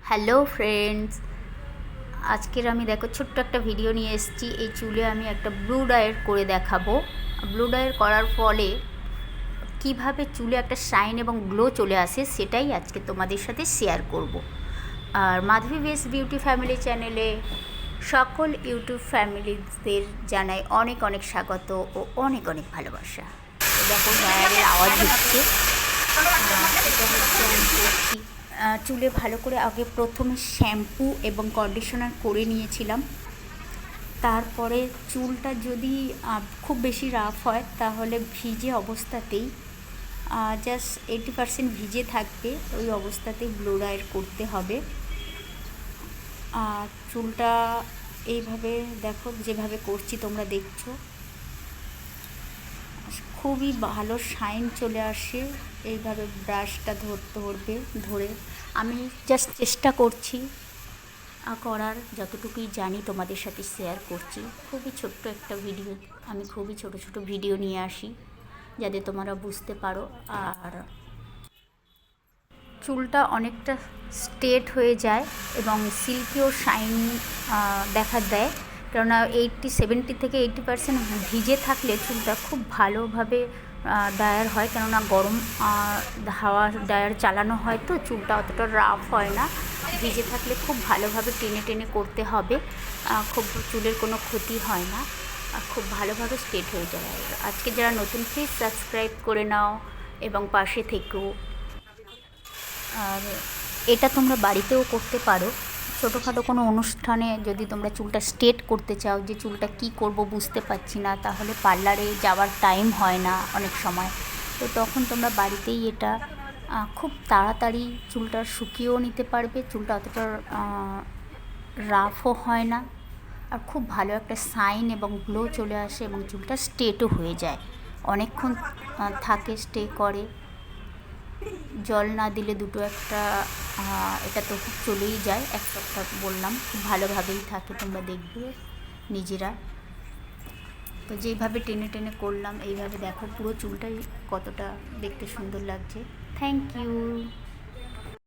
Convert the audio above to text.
Hello friends, আজকের আমি দেখো ছোট্ট একটা ভিডিও নিয়ে এসেছি। এই চুলে আমি একটা ব্লু ডায়ার করে দেখাবো। ব্লু ডায়ার করার ফলে কিভাবে চুলে একটা শাইন এবং গ্লো চলে আসে সেটাই আজকে তোমাদের সাথে শেয়ার করব। আর মাধবী বেস্ট বিউটি ফ্যামিলি চ্যানেলে সকল ইউটিউব ফ্যামিলিদের জানাই অনেক অনেক স্বাগত ও অনেক অনেক ভালোবাসা। দেখো ডায়ারের আওয়াজ হচ্ছে। এটা হচ্ছে আমি করছি। চুলে ভালো করে আগে প্রথমে শ্যাম্পু এবং কন্ডিশনার করে নিয়েছিলাম। তারপরে চুলটা যদি খুব বেশি রাফ হয় তাহলে ভিজে অবস্থাতেই জাস্ট 80% ভিজে থাকবে, ওই অবস্থাতেই ব্লো ড্রায়ার করতে হবে। আর চুলটা এইভাবে দেখো, যেভাবে করছি তোমরা দেখছো, খুবই ভালো শাইন চলে আসে। এইভাবে ব্রাশটা ধরে আমি জাস্ট চেষ্টা করছি করার, যতটুকুই জানি তোমাদের সাথে শেয়ার করছি। খুবই ছোট্ট একটা ভিডিও, আমি খুবই ছোট ছোট ভিডিও নিয়ে আসি যাতে তোমরা বুঝতে পারো। আর চুলটা অনেকটা স্ট্রেট হয়ে যায় এবং সিল্কিও শাইন দেখা দেয়। কেননা 70 থেকে 80% ভিজে থাকলে চুলটা খুব ভালোভাবে ড্রায়ার হয়, কেননা গরম হাওয়া ড্রায়ার চালানো হয়, তো চুলটা অতটা রাফ হয় না। ভিজে থাকলে খুব ভালোভাবে টেনে টেনে করতে হবে, খুব চুলের কোনো ক্ষতি হয় না, খুব ভালোভাবে স্ট্রেট হয়ে যায়। আজকে যারা নতুন, প্লিজ সাবস্ক্রাইব করে নাও এবং পাশে থেকেও। আর এটা তোমরা বাড়িতেও করতে পারো। ছোটোখাটো কোনো অনুষ্ঠানে যদি তোমরা চুলটা স্ট্রেট করতে চাও, যে চুলটা কি করব বুঝতে পারছি না, তাহলে পার্লারে যাওয়ার টাইম হয় না অনেক সময়, তো তখন তোমরা বাড়িতেই এটা খুব তাড়াতাড়ি চুলটা শুকিয়েও নিতে পারবে। চুলটা অতটা রাফও হয় না, আর খুব ভালো একটা শাইন এবং গ্লো চলে আসে এবং চুলটা স্ট্রেটও হয়ে যায়, অনেকক্ষণ থাকে, স্টে করে। জল না দিলে দুটো একটা এটা তো খুব চলেই যায়, এক সপ্তাহ বললাম, খুব ভালোভাবেই থাকে, তোমরা দেখবে নিজেরা। তো যেইভাবে টেনে টেনে করলাম, এইভাবে দেখো পুরো চুলটাই কতটা দেখতে সুন্দর লাগছে। Thank you.